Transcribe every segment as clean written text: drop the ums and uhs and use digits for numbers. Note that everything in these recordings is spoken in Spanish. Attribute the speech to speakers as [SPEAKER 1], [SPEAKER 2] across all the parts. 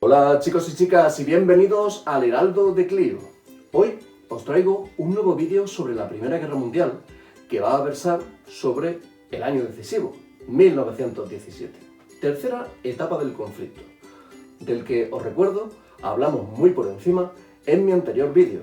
[SPEAKER 1] Hola chicos y chicas y bienvenidos al Heraldo de Clio. Hoy os traigo un nuevo vídeo sobre la Primera Guerra Mundial que va a versar sobre el año decisivo, 1917, tercera etapa del conflicto, del que os recuerdo hablamos muy por encima en mi anterior vídeo,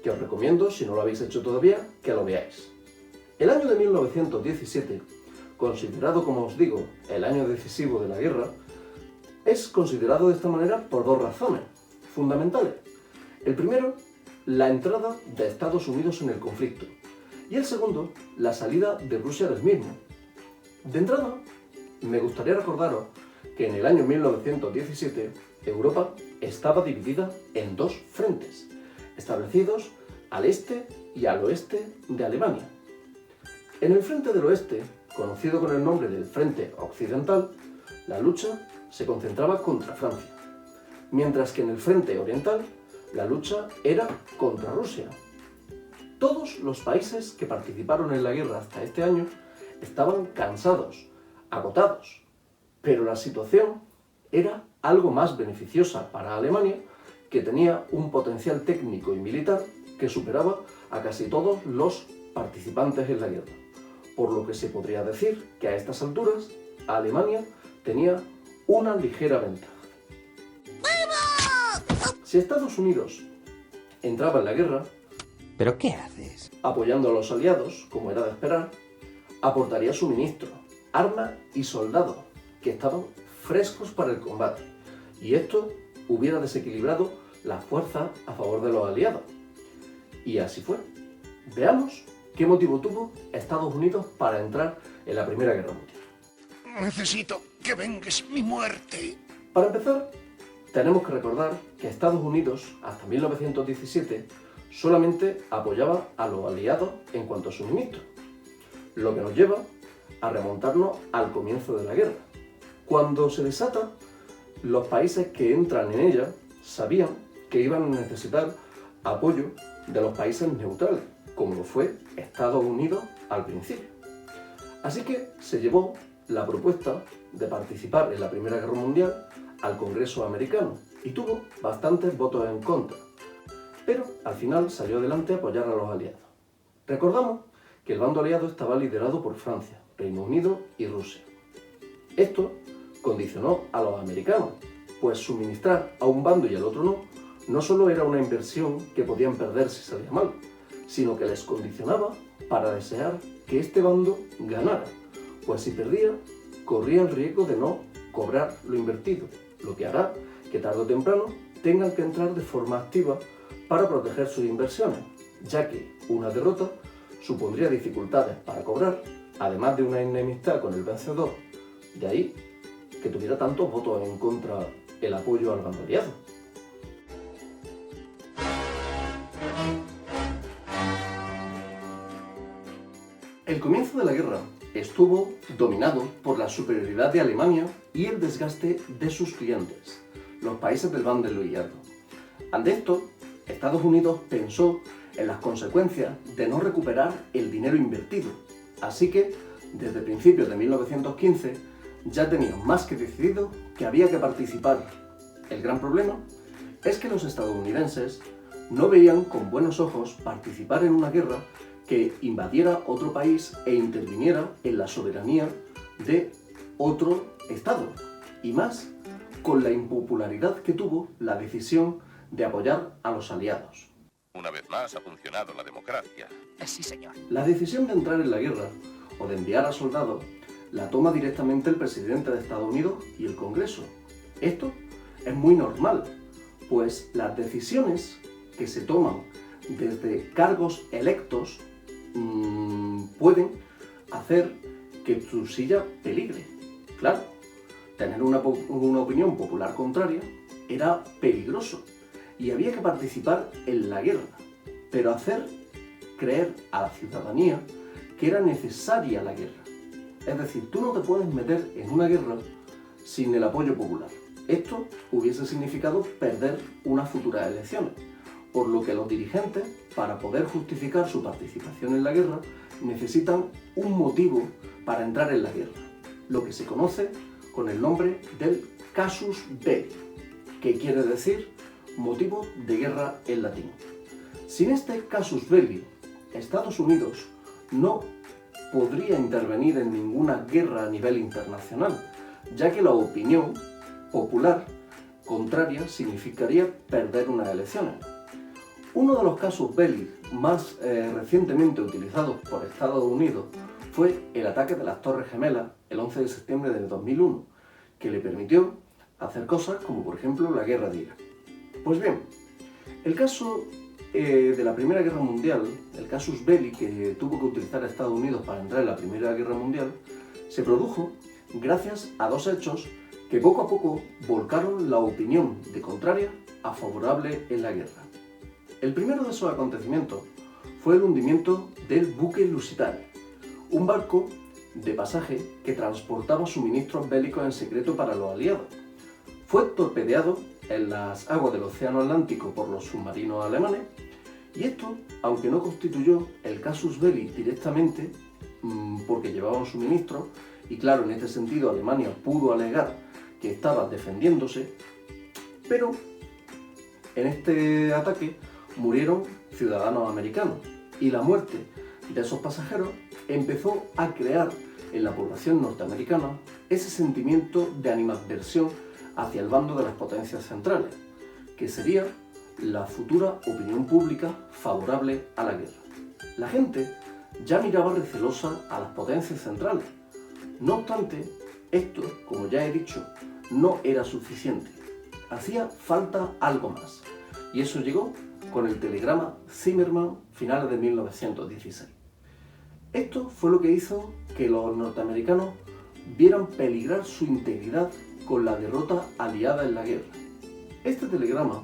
[SPEAKER 1] que os recomiendo, si no lo habéis hecho todavía, que lo veáis. El año de 1917, considerado como os digo el año decisivo de la guerra, es considerado de esta manera por dos razones fundamentales. El primero, la entrada de Estados Unidos en el conflicto, y el segundo, la salida de Rusia del mismo. De entrada, me gustaría recordaros que en el año 1917 Europa estaba dividida en dos frentes, establecidos al este y al oeste de Alemania. En el frente del oeste, conocido con el nombre del Frente Occidental, la lucha se concentraba contra Francia, mientras que en el frente oriental la lucha era contra Rusia. Todos los países que participaron en la guerra hasta este año estaban cansados, agotados, pero la situación era algo más beneficiosa para Alemania, que tenía un potencial técnico y militar que superaba a casi todos los participantes en la guerra, por lo que se podría decir que a estas alturas Alemania tenía una ligera ventaja. Si Estados Unidos entraba en la guerra,
[SPEAKER 2] ¿Pero qué haces?
[SPEAKER 1] apoyando a los aliados, como era de esperar, aportaría suministro, armas y soldados que estaban frescos para el combate, y esto hubiera desequilibrado las fuerzas a favor de los aliados. Y así fue. Veamos qué motivo tuvo Estados Unidos para entrar en la Primera Guerra Mundial.
[SPEAKER 3] Necesito que vengues mi muerte.
[SPEAKER 1] Para empezar, tenemos que recordar que Estados Unidos, hasta 1917, solamente apoyaba a los aliados en cuanto a suministro, lo que nos lleva a remontarnos al comienzo de la guerra. Cuando se desata, los países que entran en ella sabían que iban a necesitar apoyo de los países neutrales, como lo fue Estados Unidos al principio. Así que se llevó la propuesta de participar en la Primera Guerra Mundial al Congreso americano y tuvo bastantes votos en contra, pero al final salió adelante a apoyar a los aliados. Recordamos que el bando aliado estaba liderado por Francia, Reino Unido y Rusia. Esto condicionó a los americanos, pues suministrar a un bando y al otro no solo era una inversión que podían perder si salía mal, sino que les condicionaba para desear que este bando ganara, pues si perdía, corría el riesgo de no cobrar lo invertido, lo que hará que tarde o temprano tengan que entrar de forma activa para proteger sus inversiones, ya que una derrota supondría dificultades para cobrar, además de una enemistad con el vencedor. De ahí que tuviera tantos votos en contra el apoyo al bando aliado. El comienzo de la guerra estuvo dominado por la superioridad de Alemania y el desgaste de sus clientes, los países del bando aliado. Ante esto, Estados Unidos pensó en las consecuencias de no recuperar el dinero invertido, así que desde principios de 1915 ya tenía más que decidido que había que participar. El gran problema es que los estadounidenses no veían con buenos ojos participar en una guerra que invadiera otro país e interviniera en la soberanía de otro estado, y más con la impopularidad que tuvo la decisión de apoyar a los aliados.
[SPEAKER 3] Una vez más ha funcionado la democracia.
[SPEAKER 2] Sí, señor.
[SPEAKER 1] La decisión de entrar en la guerra o de enviar a soldados la toma directamente el presidente de Estados Unidos y el Congreso. Esto es muy normal, pues las decisiones que se toman desde cargos electos pueden hacer que tu silla peligre. Claro, tener una opinión popular contraria era peligroso y había que participar en la guerra, pero hacer creer a la ciudadanía que era necesaria la guerra. Es decir, tú no te puedes meter en una guerra sin el apoyo popular. Esto hubiese significado perder unas futuras elecciones, por lo que los dirigentes, para poder justificar su participación en la guerra, necesitan un motivo para entrar en la guerra, lo que se conoce con el nombre del casus belli, que quiere decir motivo de guerra en latín. Sin este casus belli, Estados Unidos no podría intervenir en ninguna guerra a nivel internacional, ya que la opinión popular contraria significaría perder unas elecciones. Uno de los casus belli más recientemente utilizados por Estados Unidos fue el ataque de las Torres Gemelas el 11 de septiembre del 2001, que le permitió hacer cosas como por ejemplo la guerra de Irak. Pues bien, el caso de la Primera Guerra Mundial, el casus belli que tuvo que utilizar Estados Unidos para entrar en la Primera Guerra Mundial, se produjo gracias a dos hechos que poco a poco volcaron la opinión de contraria a favorable en la guerra. El primero de esos acontecimientos fue el hundimiento del buque Lusitania, un barco de pasaje que transportaba suministros bélicos en secreto para los aliados. Fue torpedeado en las aguas del Océano Atlántico por los submarinos alemanes, y esto, aunque no constituyó el casus belli directamente, porque llevaban suministros, y claro, en este sentido Alemania pudo alegar que estaba defendiéndose, pero en este ataque murieron ciudadanos americanos, y la muerte de esos pasajeros empezó a crear en la población norteamericana ese sentimiento de animadversión hacia el bando de las potencias centrales, que sería la futura opinión pública favorable a la guerra. La gente ya miraba recelosa a las potencias centrales. No obstante, esto, como ya he dicho, no era suficiente. Hacía falta algo más, y eso llegó con el telegrama Zimmermann finales de 1916. Esto fue lo que hizo que los norteamericanos vieran peligrar su integridad con la derrota aliada en la guerra. Este telegrama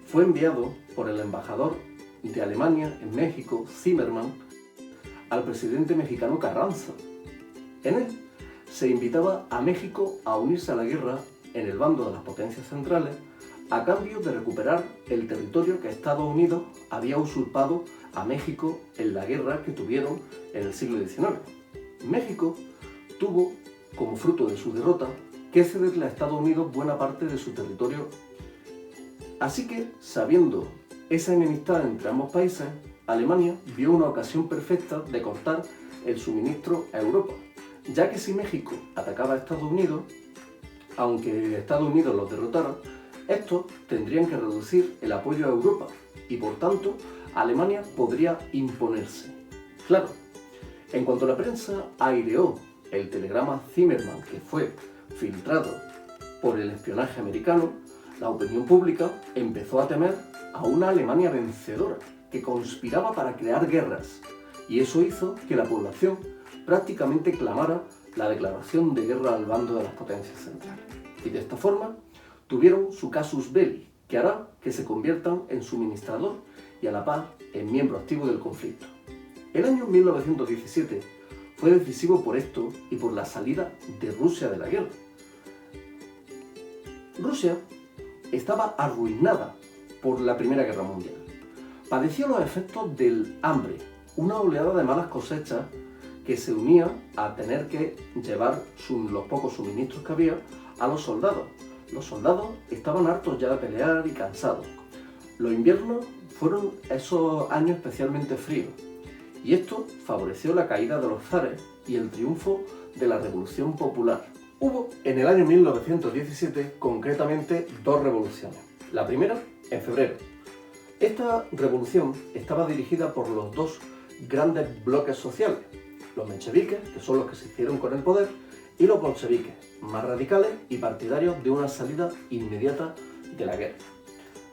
[SPEAKER 1] fue enviado por el embajador de Alemania en México, Zimmermann, al presidente mexicano Carranza. En él se invitaba a México a unirse a la guerra en el bando de las potencias centrales a cambio de recuperar el territorio que Estados Unidos había usurpado a México en la guerra que tuvieron en el siglo XIX. México tuvo, como fruto de su derrota, que cederle a Estados Unidos buena parte de su territorio. Así que, sabiendo esa enemistad entre ambos países, Alemania vio una ocasión perfecta de cortar el suministro a Europa, ya que si México atacaba a Estados Unidos, aunque Estados Unidos los derrotara, estos tendrían que reducir el apoyo a Europa y por tanto Alemania podría imponerse. Claro, en cuanto la prensa aireó el telegrama Zimmermann que fue filtrado por el espionaje americano, la opinión pública empezó a temer a una Alemania vencedora que conspiraba para crear guerras, y eso hizo que la población prácticamente clamara la declaración de guerra al bando de las potencias centrales. Y de esta forma tuvieron su casus belli, que hará que se conviertan en suministrador y a la par en miembro activo del conflicto. El año 1917 fue decisivo por esto y por la salida de Rusia de la guerra. Rusia estaba arruinada por la Primera Guerra Mundial. Padeció los efectos del hambre, una oleada de malas cosechas que se unía a tener que llevar los pocos suministros que había a los soldados. Los soldados estaban hartos ya de pelear y cansados. Los inviernos fueron esos años especialmente fríos, y esto favoreció la caída de los zares y el triunfo de la Revolución Popular. Hubo en el año 1917 concretamente dos revoluciones. La primera en febrero. Esta revolución estaba dirigida por los dos grandes bloques sociales, los mencheviques, que son los que se hicieron con el poder, y los bolcheviques, más radicales y partidarios de una salida inmediata de la guerra.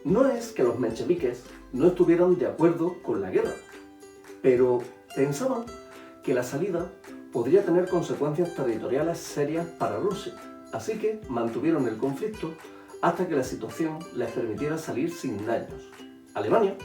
[SPEAKER 1] No es que los mencheviques no estuvieran de acuerdo con la guerra, pero pensaban que que la salida podría tener consecuencias territoriales serias para Rusia, así que mantuvieron el conflicto hasta que la situación les permitiera salir sin daños. Alemania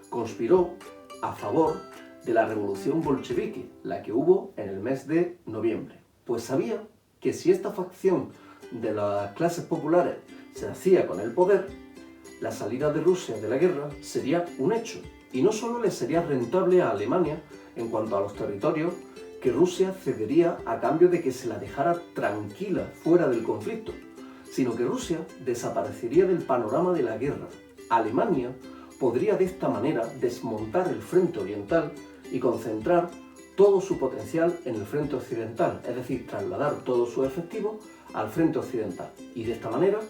[SPEAKER 1] conspiró a favor de la revolución bolchevique, la que hubo en el mes de noviembre, pues sabía que si esta facción de las clases populares se hacía con el poder, la salida de Rusia de la guerra sería un hecho, y no solo le sería rentable a Alemania en cuanto a los territorios que Rusia cedería a cambio de que se la dejara tranquila fuera del conflicto, sino que Rusia desaparecería del panorama de la guerra. Alemania podría de esta manera desmontar el frente oriental y concentrar todo su potencial en el frente occidental, es decir, trasladar todo su efectivo al frente occidental, y de esta manera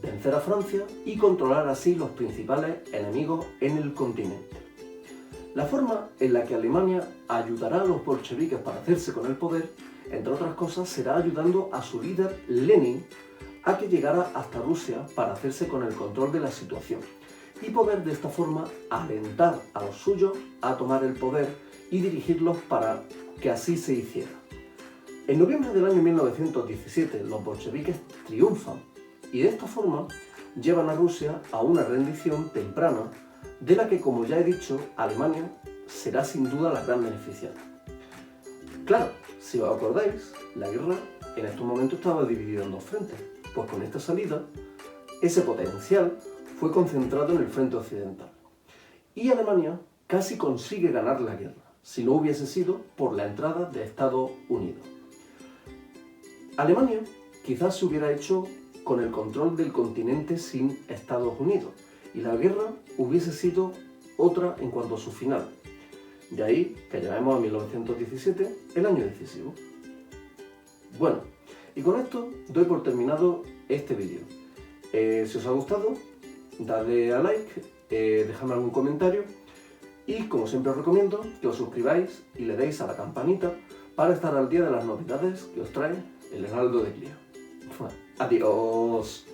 [SPEAKER 1] vencer a Francia y controlar así los principales enemigos en el continente. La forma en la que Alemania ayudará a los bolcheviques para hacerse con el poder, entre otras cosas, será ayudando a su líder Lenin a que llegara hasta Rusia para hacerse con el control de la situación y poder de esta forma alentar a los suyos a tomar el poder y dirigirlos para que así se hiciera. En noviembre del año 1917 los bolcheviques triunfan y de esta forma llevan a Rusia a una rendición temprana de la que, como ya he dicho, Alemania será sin duda la gran beneficiaria. Claro, si os acordáis, la guerra en estos momentos estaba dividida en dos frentes, pues con esta salida, ese potencial fue concentrado en el frente occidental. Y Alemania casi consigue ganar la guerra, si no hubiese sido por la entrada de Estados Unidos. Alemania quizás se hubiera hecho con el control del continente sin Estados Unidos, y la guerra hubiese sido otra en cuanto a su final. De ahí que llamemos a 1917 el año decisivo. Bueno, y con esto doy por terminado este vídeo. Si os ha gustado, dadle a like, dejadme algún comentario y, como siempre os recomiendo, que os suscribáis y le deis a la campanita para estar al día de las novedades que os trae el Heraldo de Clio. Adiós.